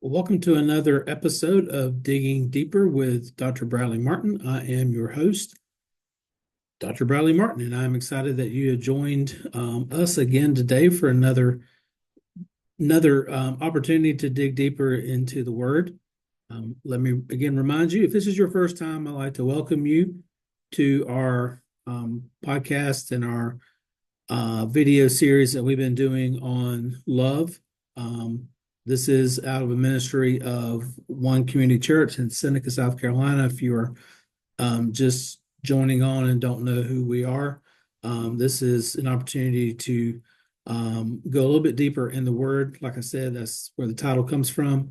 Welcome to another episode of Digging Deeper with Dr. Bradley Martin. I am your host, Dr. Bradley Martin, and I'm excited that you have joined us again today for another opportunity to dig deeper into the Word. Let me again remind you, if this is your first time, I'd like to welcome you to our podcast and our video series that we've been doing on love. This is out of a ministry of One Community Church in Seneca, South Carolina. If you are just joining on and don't know who we are, this is an opportunity to go a little bit deeper in the Word. Like I said, that's where the title comes from.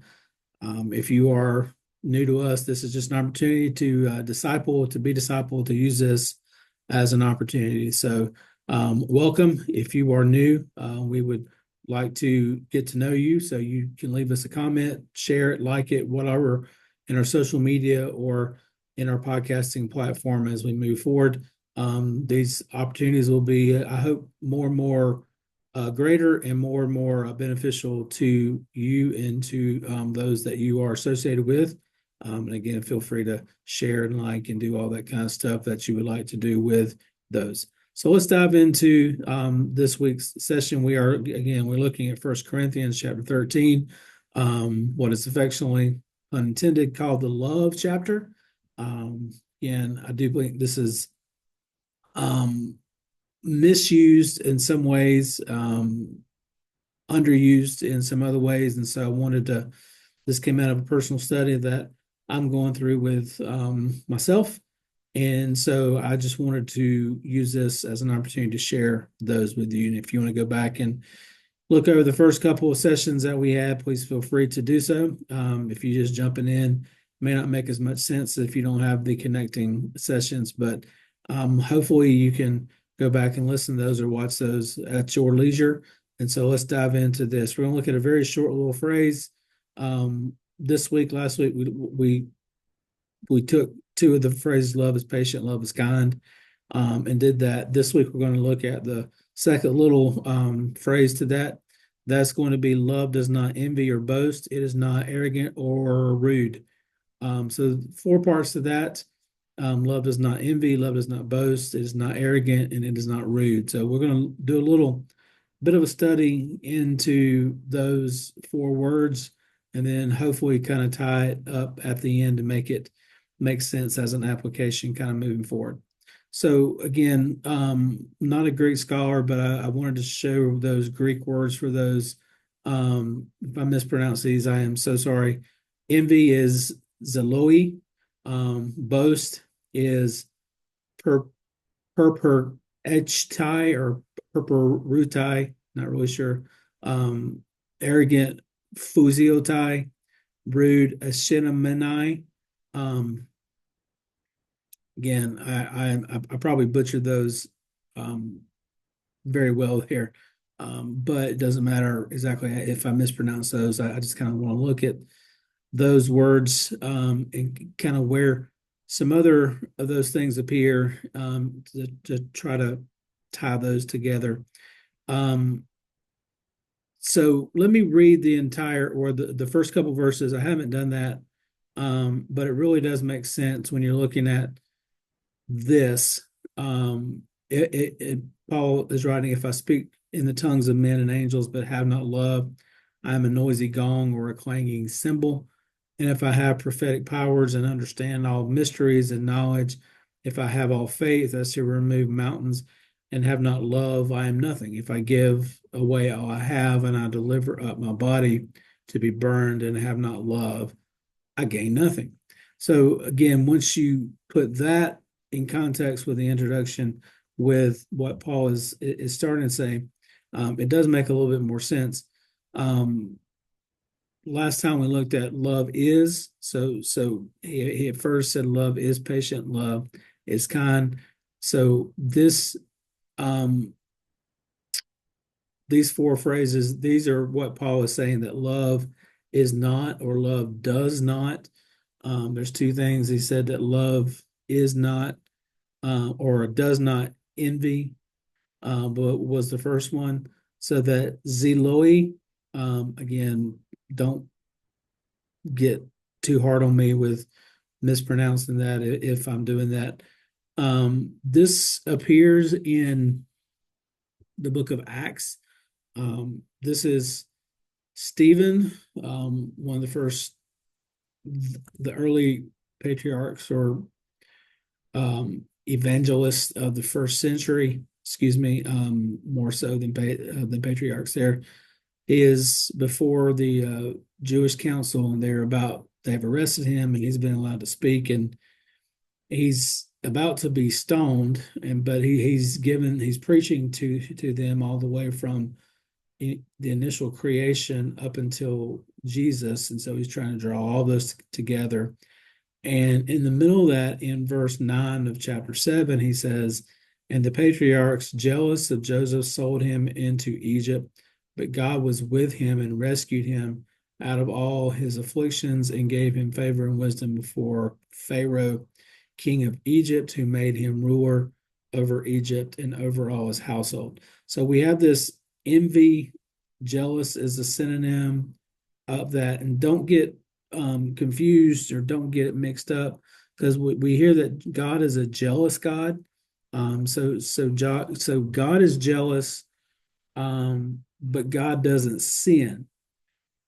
If you are new to us, this is just an opportunity to disciple, to be discipled, to use this as an opportunity. So, welcome. If you are new, we would like to get to know you. So you can leave us a comment, share it, like it, whatever, in our social media or in our podcasting platform as we move forward. These opportunities will be, I hope, more and more greater and more beneficial to you and to those that you are associated with. And again, feel free to share and like and do all that kind of stuff that you would like to do with those. So let's dive into this week's session. We're looking at 1 Corinthians chapter 13, what is affectionately unintended called the love chapter. And I do believe this is misused in some ways, underused in some other ways. And so this came out of a personal study that I'm going through with myself. And so I just wanted to use this as an opportunity to share those with you. And if you want to go back and look over the first couple of sessions that we had, please feel free to do so. If you're just jumping in, it may not make as much sense if you don't have the connecting sessions, but hopefully you can go back and listen to those or watch those at your leisure. And so let's dive into this. We're going to look at a very short little phrase. Last week, we took two of the phrases, love is patient, love is kind, and did that. This week, we're going to look at the second little phrase to that. That's going to be love does not envy or boast. It is not arrogant or rude. So four parts to that. Love does not envy, love does not boast, it is not arrogant, and it is not rude. So we're going to do a little bit of a study into those four words, and then hopefully kind of tie it up at the end to make it make sense as an application kind of moving forward. So again, not a Greek scholar, but I wanted to show those Greek words for those. If I mispronounce these, I am so sorry. Envy is zeloi. Boast is perperechtai or perperutai, not really sure. Arrogant, phuziotai. Rude, ashinamenai. Again, I probably butchered those very well here, but it doesn't matter exactly if I mispronounce those. I just kind of want to look at those words and kind of where some other of those things appear to try to tie those together. So let me read the entire or the first couple verses. I haven't done that, but it really does make sense when you're looking at this. Paul is writing, if I speak in the tongues of men and angels, but have not love, I am a noisy gong or a clanging cymbal. And if I have prophetic powers and understand all mysteries and knowledge, if I have all faith as to remove mountains and have not love, I am nothing. If I give away all I have and I deliver up my body to be burned and have not love, I gain nothing. So again, once you put that in context with the introduction with what Paul is starting to say, it does make a little bit more sense. Last time we looked at love is, so he at first said love is patient, love is kind. So these four phrases, these are what Paul is saying that love is not or love does not. There's two things. He said that love is not or does not envy, but was the first one. So that zeloi, again, don't get too hard on me with mispronouncing that if I'm doing that. This appears in the book of Acts. This is Stephen, one of the first, the early patriarchs or evangelists of the first century. Excuse me, more so than the patriarchs. There is before the Jewish council, and they've arrested him, and he's been allowed to speak, and he's about to be stoned, and but he's preaching to them all the way from the initial creation up until Jesus, and so he's trying to draw all those together. And in the middle of that, in verse 9 of chapter 7, he says, "And the patriarchs, jealous of Joseph, sold him into Egypt, but God was with him and rescued him out of all his afflictions and gave him favor and wisdom before Pharaoh, king of Egypt, who made him ruler over Egypt and over all his household." So we have this envy. Jealous is a synonym of that. And don't get confused or don't get it mixed up, because we hear that God is a jealous God. So God is jealous, but God doesn't sin.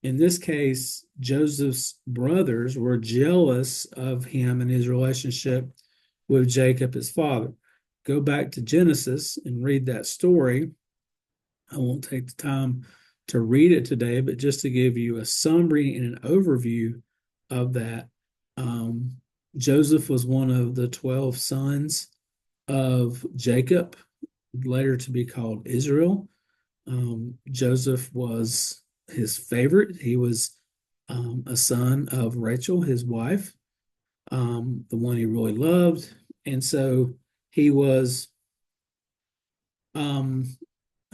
In this case, Joseph's brothers were jealous of him and his relationship with Jacob, his father. Go back to Genesis and read that story. I won't take the time to read it today, but just to give you a summary and an overview of that, Joseph was one of the 12 sons of Jacob, later to be called Israel. Joseph was his favorite. He was a son of Rachel, his wife, the one he really loved. And so he was um,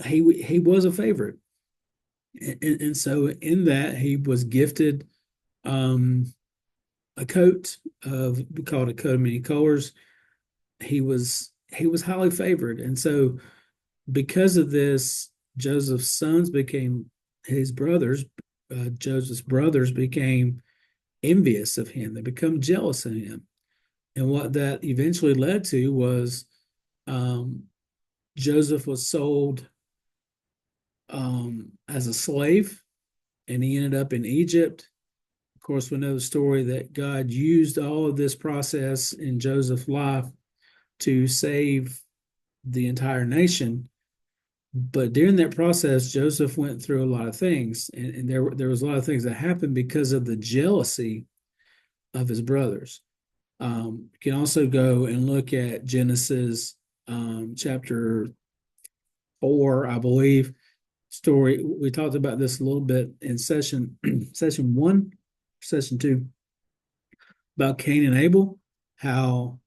he was a favorite. And so in that he was gifted um, a coat of we call it a coat of many colors. He was highly favored, and so because of this, Joseph's sons became his brothers. Joseph's brothers became envious of him. They become jealous of him, and what that eventually led to was um, Joseph was sold as a slave, and he ended up in Egypt. Of course, we know the story that God used all of this process in Joseph's life to save the entire nation. But during that process, Joseph went through a lot of things, and there was a lot of things that happened because of the jealousy of his brothers. You can also go and look at Genesis chapter 4, I believe, story. We talked about this a little bit in session 1, session 2, about Cain and Abel, how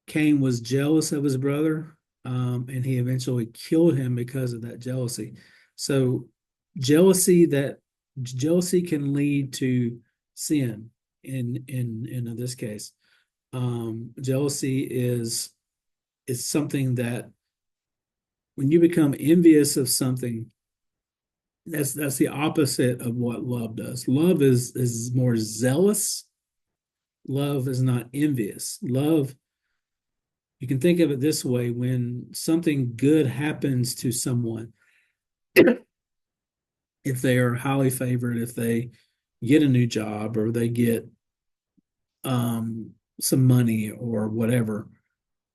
Cain was jealous of his brother, and he eventually killed him because of that jealousy. So jealousy that jealousy can lead to sin in this case. Jealousy is something that when you become envious of something, that's the opposite of what love does. Love is more zealous. Love is not envious. Love, you can think of it this way: when something good happens to someone, if they are highly favored, if they get a new job or they get some money or whatever,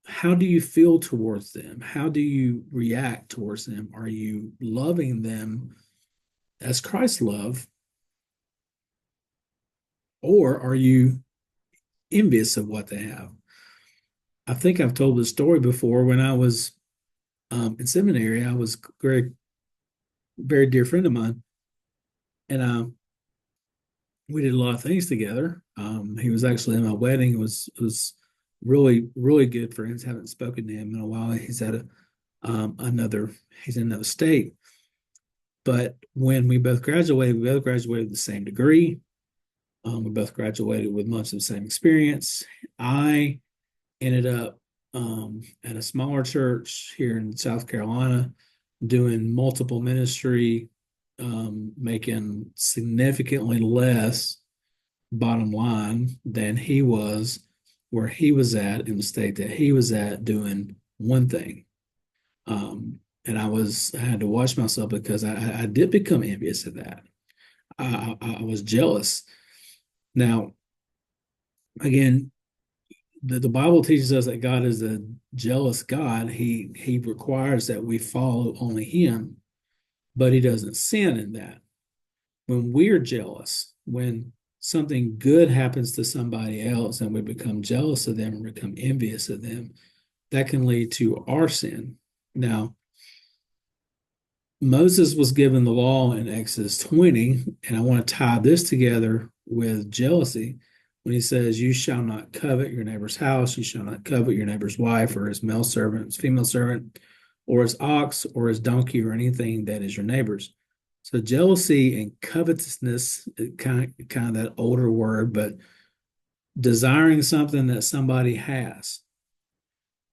how do you feel towards them? How do you react towards them? Are you loving them as Christ loved, or are you envious of what they have? I think I've told this story before. When I was in seminary, I was very, very dear friend of mine, and we did a lot of things together. He was actually in my wedding. It was really really good friends. Haven't spoken to him in a while. He's at another he's in another state. But when we both graduated with the same degree. We both graduated with much of the same experience. I ended up at a smaller church here in South Carolina doing multiple ministry, making significantly less bottom line than he was where he was at in the state that he was at doing one thing. And I had to watch myself because I did become envious of that. I was jealous. Now, again, the Bible teaches us that God is a jealous God. He requires that we follow only Him, but He doesn't sin in that. When we're jealous, when something good happens to somebody else and we become jealous of them and become envious of them, that can lead to our sin. Now, Moses was given the law in Exodus 20, and I want to tie this together with jealousy when he says, "You shall not covet your neighbor's house, you shall not covet your neighbor's wife, or his male servant, his female servant, or his ox, or his donkey, or anything that is your neighbor's." So jealousy and covetousness, kind of that older word, but desiring something that somebody has.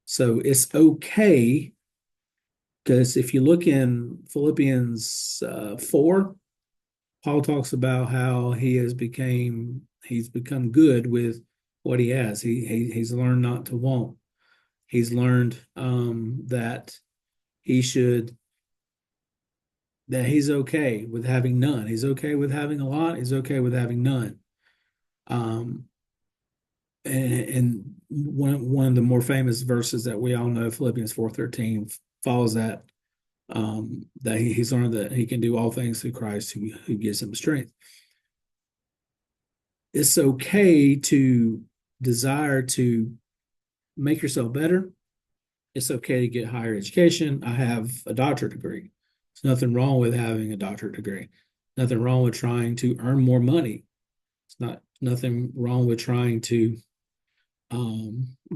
So it's okay because if you look in Philippians 4, Paul talks about how he's become good with what he has. He's learned not to want. He's learned that he should that he's okay with having none. He's okay with having a lot. He's okay with having none. Um, and one of the more famous verses that we all know, Philippians 4:13, follows that. That he's learned that he can do all things through Christ who gives him strength. It's okay to desire to make yourself better. It's okay to get higher education. I have a doctorate degree. There's nothing wrong with having a doctorate degree. Nothing wrong with trying to earn more money. It's not nothing wrong with trying to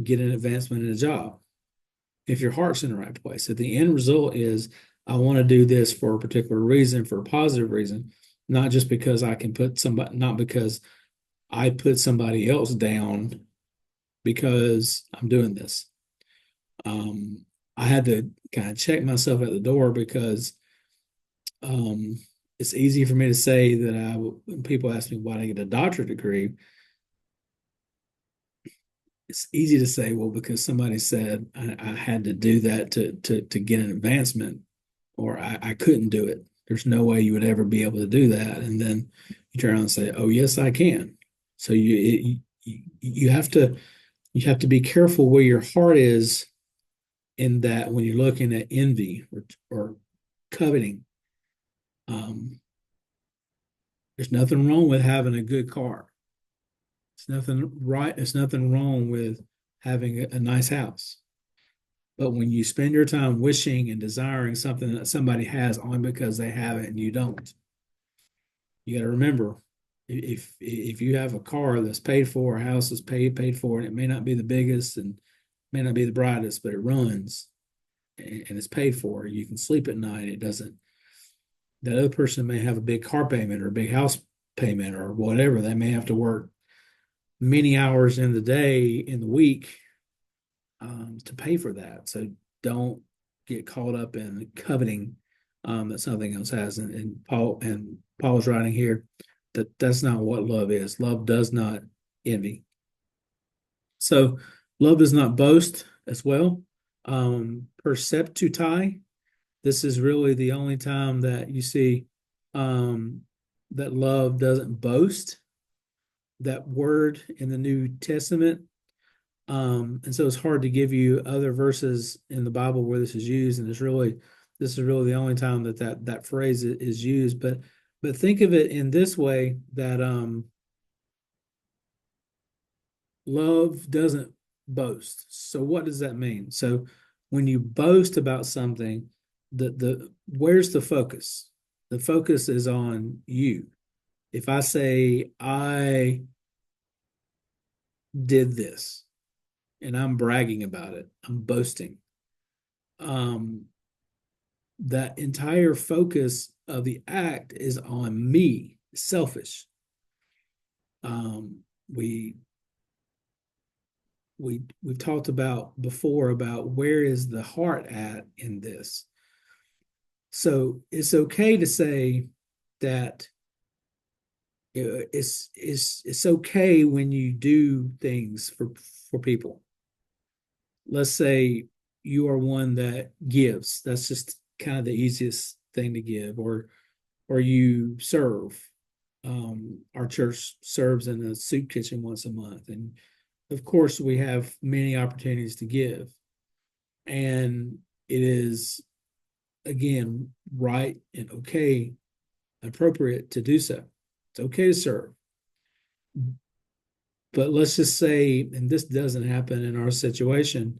get an advancement in a job if your heart's in the right place. If the end result is I want to do this for a particular reason, for a positive reason, not just because I can put somebody, not because I put somebody else down because I'm doing this. I had to kind of check myself at the door because it's easy for me to say that when people ask me why did I get a doctorate degree, it's easy to say, well, because somebody said I had to do that to get an advancement, or I couldn't do it. There's no way you would ever be able to do that. And then you turn around and say, oh, yes, I can. So you have to be careful where your heart is in that when you're looking at envy or coveting. There's nothing wrong with having a good car. It's nothing wrong with having a nice house. But when you spend your time wishing and desiring something that somebody has only because they have it and you don't, you got to remember if you have a car that's paid for, a house is paid for, and it may not be the biggest and may not be the brightest, but it runs and it's paid for, you can sleep at night. It doesn't. That other person may have a big car payment or a big house payment or whatever. They may have to work many hours in the day, in the week, to pay for that. So don't get caught up in coveting that something else has. And Paul's writing here that that's not what love is. Love does not envy. So love does not boast as well. Perceptutai. This is really the only time that you see that love doesn't boast. That word in the New Testament. And so it's hard to give you other verses in the Bible where this is used, and this is really the only time that phrase is used. But think of it in this way that love doesn't boast. So what does that mean? So when you boast about something, the where's the focus? The focus is on you. If I say I did this and I'm bragging about it, I'm boasting. That entire focus of the act is on me, selfish. We we've talked about before about where is the heart at in this. So it's okay to say that it's okay when you do things for people. Let's say you are one that gives. That's just kind of the easiest thing to give, or you serve. Our church serves in a soup kitchen once a month, and of course, we have many opportunities to give, and it is again right and okay, appropriate to do so. It's okay to serve. But let's just say, and this doesn't happen in our situation,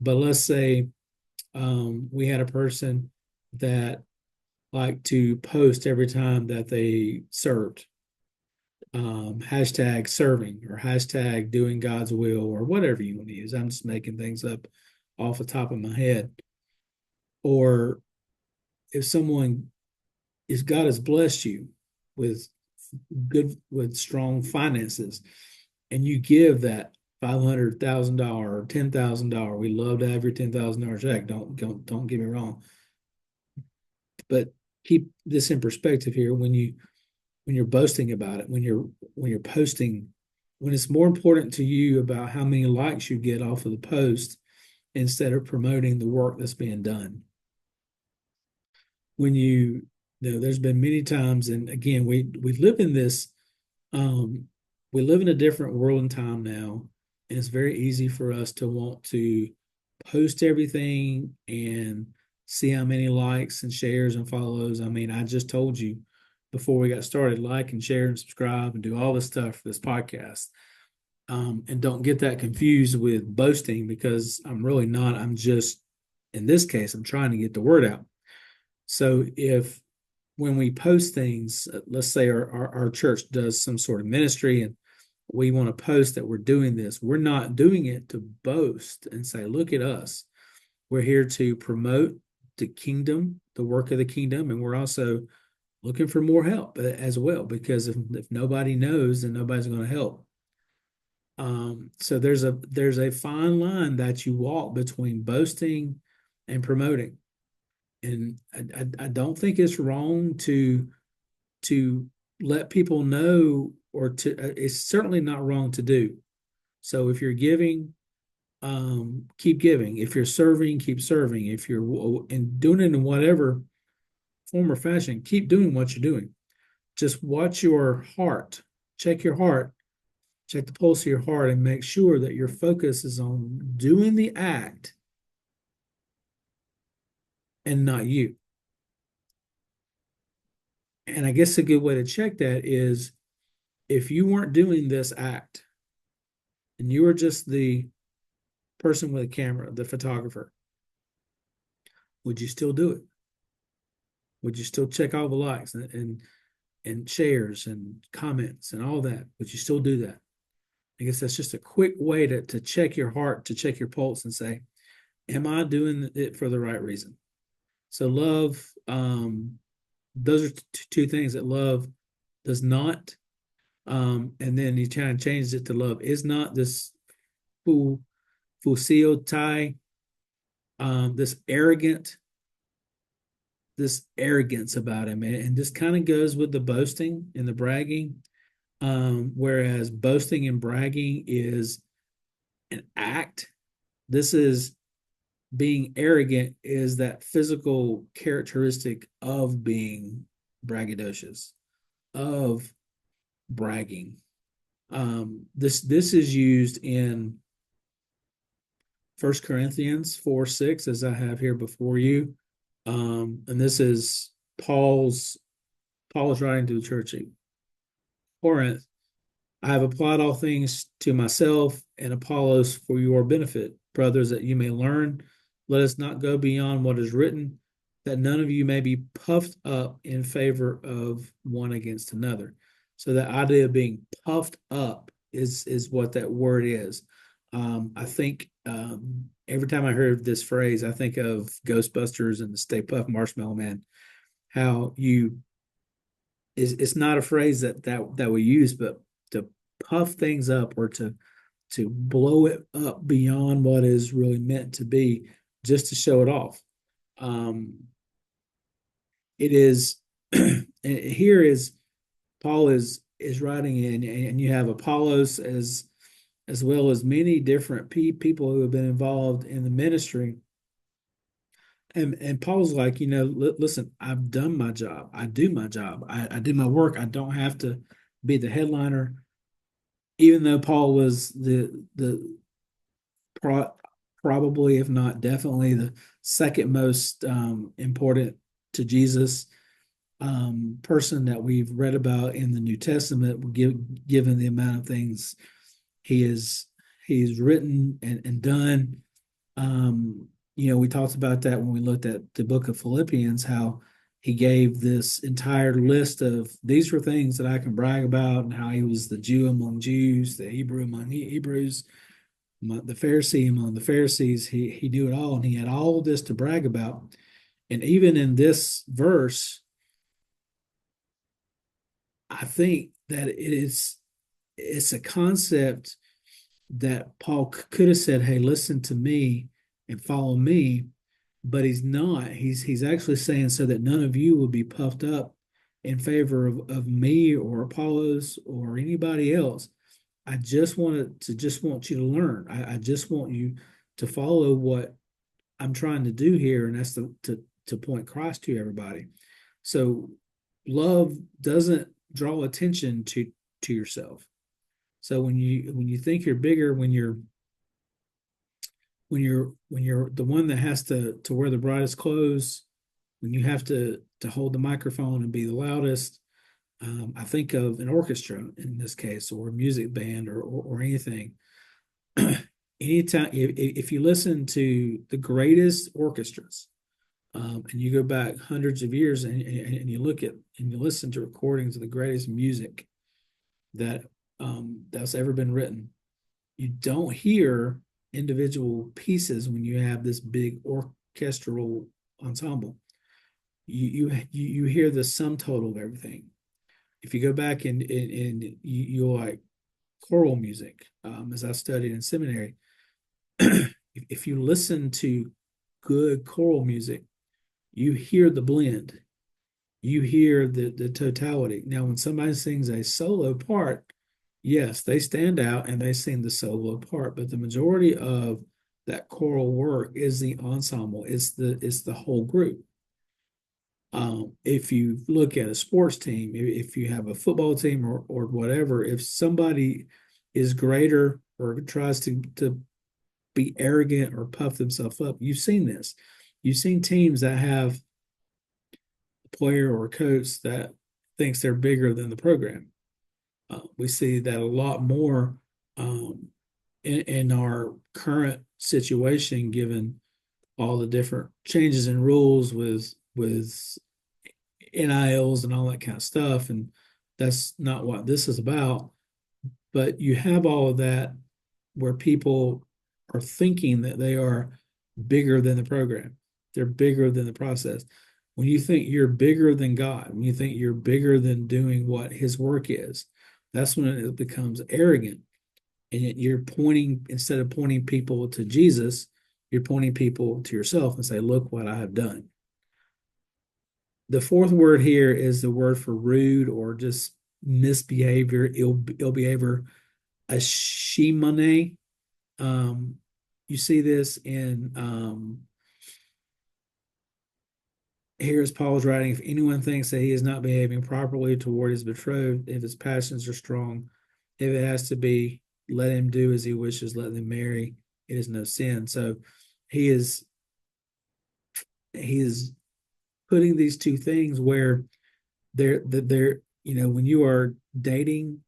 but let's say we had a person that liked to post every time that they served, hashtag serving or hashtag doing God's will or whatever you want to use. I'm just making things up off the top of my head. Or if someone, if God has blessed you with with strong finances, and you give that $500,000 or $10,000, we love to have your $10,000 check. Don't get me wrong, but keep this in perspective here. When you're boasting about it, when you're posting, when it's more important to you about how many likes you get off of the post instead of promoting the work that's being done. When there's been many times, and again, we live in this, we live in a different world and time now, and it's very easy for us to want to post everything and see how many likes and shares and follows. I mean, I just told you before we got started, like and share and subscribe and do all this stuff for this podcast. And don't get that confused with boasting, because I'm really not. I'm just, in this case, I'm trying to get the word out. So if when we post things, let's say our church does some sort of ministry and we want to post that we're doing this, we're not doing it to boast and say, look at us. We're here to promote the kingdom, the work of the kingdom, and we're also looking for more help as well, because if nobody knows, then nobody's going to help. So there's a fine line that you walk between boasting and promoting. And I don't think it's wrong to let people know, or it's certainly not wrong to do. So if you're giving, keep giving. If you're serving, keep serving. If you're doing it in whatever form or fashion, keep doing what you're doing. Just watch your heart, check your heart, check the pulse of your heart, and make sure that your focus is on doing the act and not you. And I guess a good way to check that is, if you weren't doing this act and you were just the person with a camera, the photographer, would you still do it? Would you still check all the likes and shares and comments and all that? Would you still do that? I guess that's just a quick way to check your heart, to check your pulse and say, am I doing it for the right reason? So love, those are two things that love does not, and then he kind of changes it to love is not this fusil tie, this arrogance about him, and this kind of goes with the boasting and the bragging. Whereas boasting and bragging is an act, this is being arrogant, is that physical characteristic of being braggadocious, of bragging. This is used in 1 Corinthians 4:6, as I have here before you. And this is Paul's writing to the church at Corinth. I have applied all things to myself and Apollos for your benefit, brothers, that you may learn. Let us not go beyond what is written, that none of you may be puffed up in favor of one against another. So the idea of being puffed up is what that word is. I think every time I heard this phrase, I think of Ghostbusters and the Stay Puft Marshmallow Man. How it's not a phrase that we use, but to puff things up, or to blow it up beyond what is really meant to be, just to show it off. It is, and And here is Paul is writing in, and you have Apollos as well as many different people who have been involved in the ministry. And Paul's like, listen, I've done my job. I do my job. I do my work. I don't have to be the headliner. Even though Paul was the pro, probably, if not definitely, the second most important to Jesus person that we've read about in the New Testament, given the amount of things he is he's written and done. We talked about that when we looked at the book of Philippians, how he gave this entire list of these were things that I can brag about, and how he was the Jew among Jews, the Hebrew among Hebrews, the Pharisee among the Pharisees. He knew it all, and he had all this to brag about. And even in this verse, I think that it's a concept that Paul could have said, "Hey, listen to me and follow me," but he's not. He's actually saying so that none of you will be puffed up in favor of me or Apollos or anybody else. I just want you to learn. I just want you to follow what I'm trying to do here, and that's to point Christ to everybody. So love doesn't draw attention to yourself. So when you think you're bigger, when you're the one that has to wear the brightest clothes, when you have to hold the microphone and be the loudest, I think of an orchestra in this case, or a music band, or anything. Anytime if you listen to the greatest orchestras, and you go back hundreds of years, and you look at and you listen to recordings of the greatest music that's ever been written, you don't hear individual pieces when you have this big orchestral ensemble. You hear the sum total of everything. If you go back and you like choral music, as I studied in seminary, if you listen to good choral music, you hear the blend, you hear the totality. Now, when somebody sings a solo part, yes, they stand out and they sing the solo part, but the majority of that choral work is the ensemble. It's the whole group. If you look at a sports team, if you have a football team or whatever, if somebody is greater or tries to be arrogant or puff themselves up, you've seen this. You've seen teams that have a player or a coach that thinks they're bigger than the program. We see that a lot more in our current situation, given all the different changes in rules with NILs and all that kind of stuff. And that's not what this is about. But you have all of that where people are thinking that they are bigger than the program. They're bigger than the process. When you think you're bigger than God, when you think you're bigger than doing what his work is, that's when it becomes arrogant. And you're pointing, instead of pointing people to Jesus, you're pointing people to yourself and say, look what I have done. The fourth word here is the word for rude or just misbehavior, ill behavior, ashimane. You see this in here's Paul's writing. If anyone thinks that he is not behaving properly toward his betrothed, if his passions are strong, if it has to be, let him do as he wishes, let them marry. It is no sin. So he is putting these two things where they're when you are dating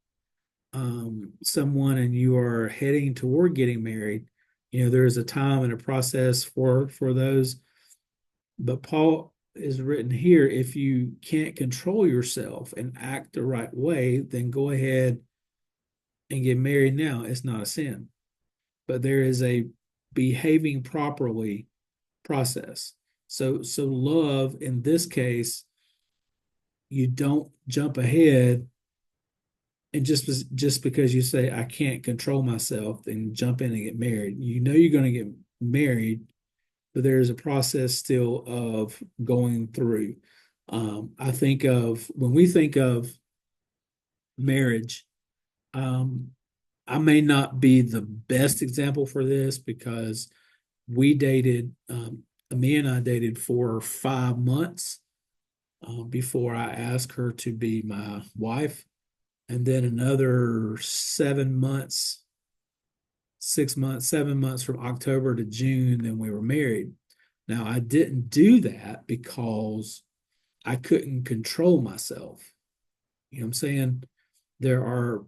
someone and you are heading toward getting married, there's a time and a process for those. But Paul is written here, if you can't control yourself and act the right way, then go ahead and get married now. It's not a sin. But there is a behaving properly process. So love in this case, you don't jump ahead and just because you say I can't control myself and jump in and get married. You're going to get married, but there's a process still of going through. I think of when we think of marriage, um, I may not be the best example for this because we dated, me and I dated for 5 months before I asked her to be my wife, and then another 7 months, 6 months, 7 months from October to June, then we were married. Now, I didn't do that because I couldn't control myself. You know what I'm saying? There are,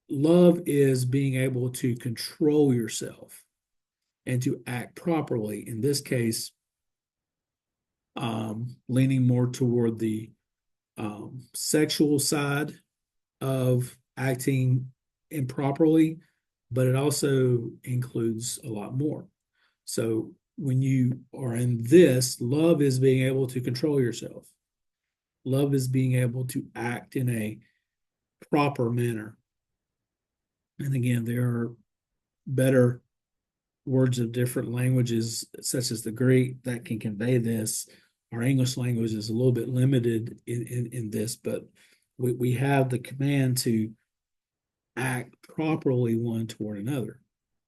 love is being able to control yourself and to act properly. In this case, leaning more toward the sexual side of acting improperly, but it also includes a lot more. So when you are in this, love is being able to control yourself. Love is being able to act in a proper manner. And again, there are better words of different languages, such as the Greek, that can convey this. Our English language is a little bit limited in this, but we have the command to act properly one toward another.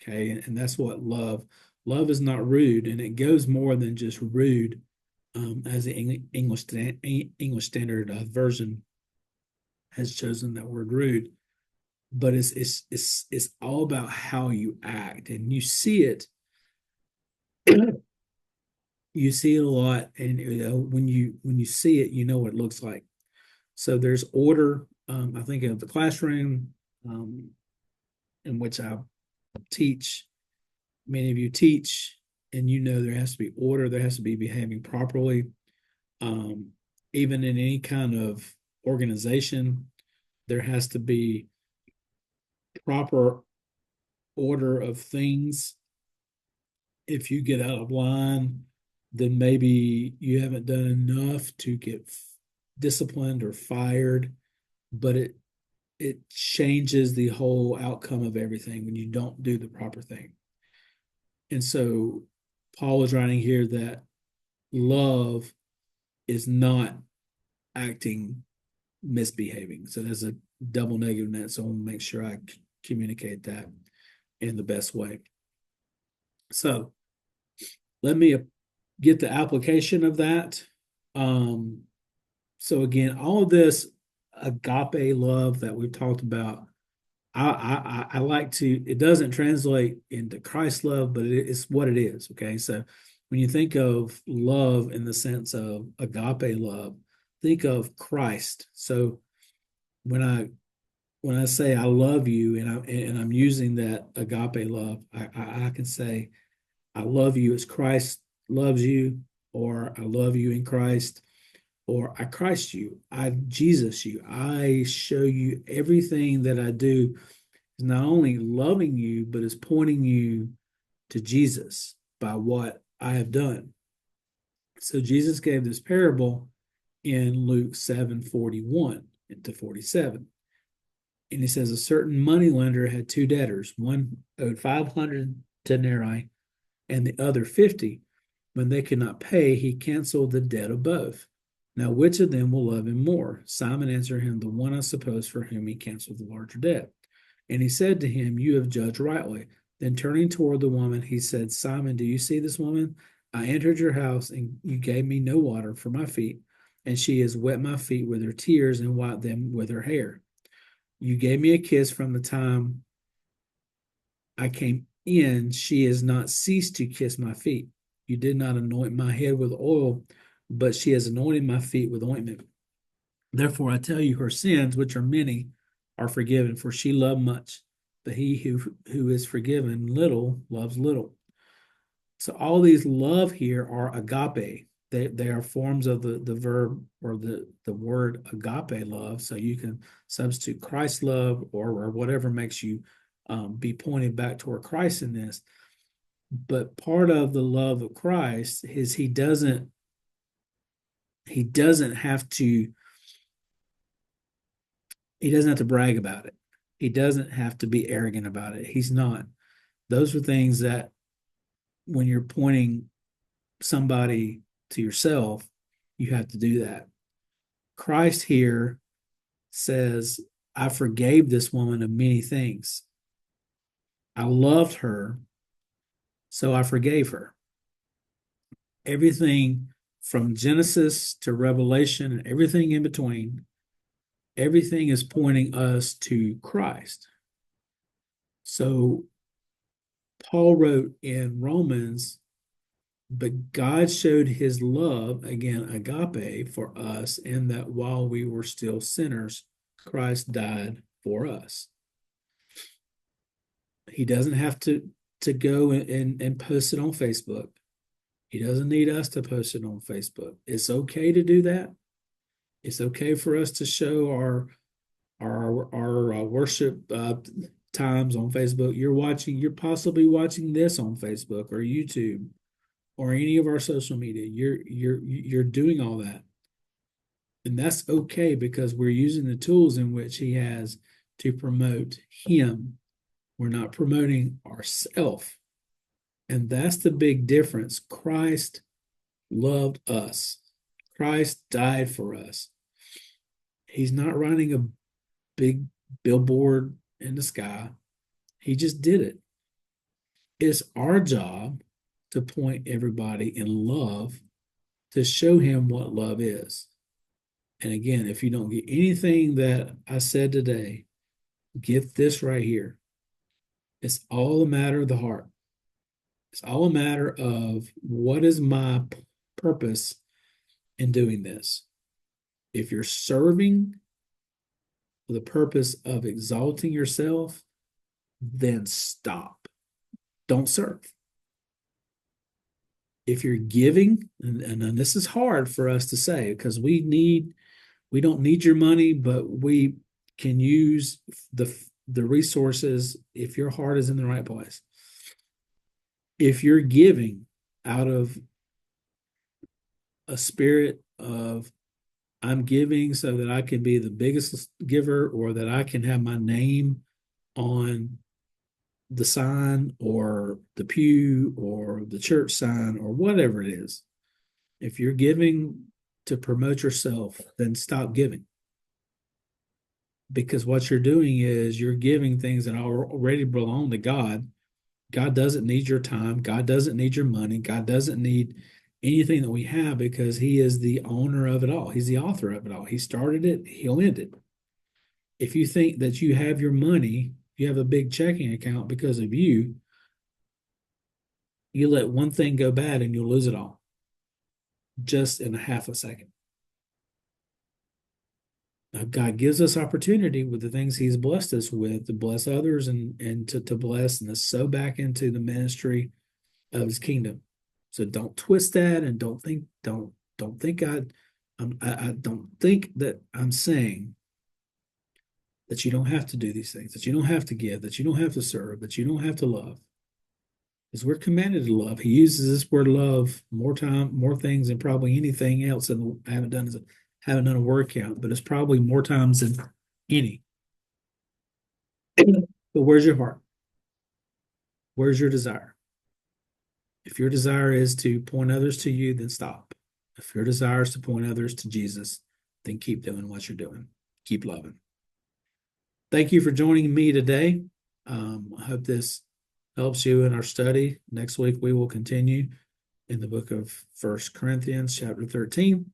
Okay. And that's what love is not rude. And it goes more than just rude, as the English Standard Version has chosen that word rude. But it's all about how you act, and you see it. You see it a lot, and when you see it, you know what it looks like. So there's order. I think of the classroom, um, in which I teach. Many of you teach, and you know there has to be order. There has to be behaving properly. Um, Even in any kind of organization, there has to be proper order of things. If you get out of line, then maybe you haven't done enough to get disciplined or fired, but it changes the whole outcome of everything when you don't do the proper thing. And so Paul is writing here that love is not acting misbehaving. So there's a double negative in that. So I want to make sure I communicate that in the best way. So let me get the application of that. So again, all of this agape love that we've talked about, I like to, it doesn't translate into Christ love, but it's what it is. Okay. So when you think of love in the sense of agape love, think of Christ. So when I say I love you, and I'm using that agape love, I can say I love you as Christ loves you, or I love you in Christ, or I Christ you, I Jesus you. I show you everything that I do is not only loving you, but is pointing you to Jesus by what I have done. So Jesus gave this parable in Luke 7:41 to 47. And he says, a certain moneylender had two debtors. One owed 500 denarii and the other 50. When they could not pay, he canceled the debt of both. Now, which of them will love him more? Simon answered him, the one, I suppose, for whom he canceled the larger debt. And he said to him, you have judged rightly. Then turning toward the woman, he said, Simon, do you see this woman? I entered your house, and you gave me no water for my feet, and she has wet my feet with her tears and wiped them with her hair. You gave me a kiss from the time I came in. She has not ceased to kiss my feet. You did not anoint my head with oil, but she has anointed my feet with ointment. Therefore, I tell you, her sins, which are many, are forgiven, for she loved much. But he who is forgiven little loves little. So all these love here are agape. They are forms of the verb or the word agape love. So you can substitute Christ love or whatever makes you be pointed back toward Christ in this. But part of the love of Christ is he doesn't have to brag about it. He doesn't have to be arrogant about it. He's not. Those are things that when you're pointing somebody to yourself, you have to do that. Christ here says, I forgave this woman of many things. I loved her, so I forgave her. Everything from Genesis to Revelation and everything in between, everything is pointing us to Christ. So Paul wrote in Romans, but God showed his love, again, agape, for us, in that while we were still sinners, Christ died for us. He doesn't have to go and post it on Facebook. He doesn't need us to post it on Facebook. It's okay to do that. It's okay for us to show our worship times on Facebook. You're possibly watching this on Facebook or YouTube or any of our social media. You're doing all that. And that's okay because we're using the tools in which he has to promote him. We're not promoting ourselves. And that's the big difference. Christ loved us. Christ died for us. He's not running a big billboard in the sky. He just did it. It's our job to point everybody in love to show him what love is. And again, if you don't get anything that I said today, get this right here. It's all a matter of the heart. It's all a matter of what is my purpose in doing this. If you're serving for the purpose of exalting yourself, then stop. Don't serve. If you're giving, and this is hard for us to say because we don't need your money, but we can use the resources if your heart is in the right place. If you're giving out of a spirit of I'm giving so that I can be the biggest giver or that I can have my name on the sign or the pew or the church sign or whatever it is. If you're giving to promote yourself, then stop giving. Because what you're doing is you're giving things that already belong to God. God doesn't need your time. God doesn't need your money. God doesn't need anything that we have because he is the owner of it all. He's the author of it all. He started it. He'll end it. If you think that you have your money, you have a big checking account because of you, you let one thing go bad and you'll lose it all just in a half a second. Now, God gives us opportunity with the things he's blessed us with to bless others and to bless and to sow back into the ministry of his kingdom. So don't twist that and don't think I don't think that I'm saying that you don't have to do these things, that you don't have to give, that you don't have to serve, that you don't have to love. Because we're commanded to love. He uses this word love more things than probably anything else. And I haven't done a word count, but it's probably more times than any. But where's your heart? Where's your desire? If your desire is to point others to you, then stop. If your desire is to point others to Jesus, then keep doing what you're doing. Keep loving. Thank you for joining me today. I hope this helps you in our study. Next week, we will continue in the book of 1 Corinthians, chapter 13.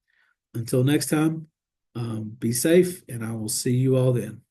Until next time, be safe, and I will see you all then.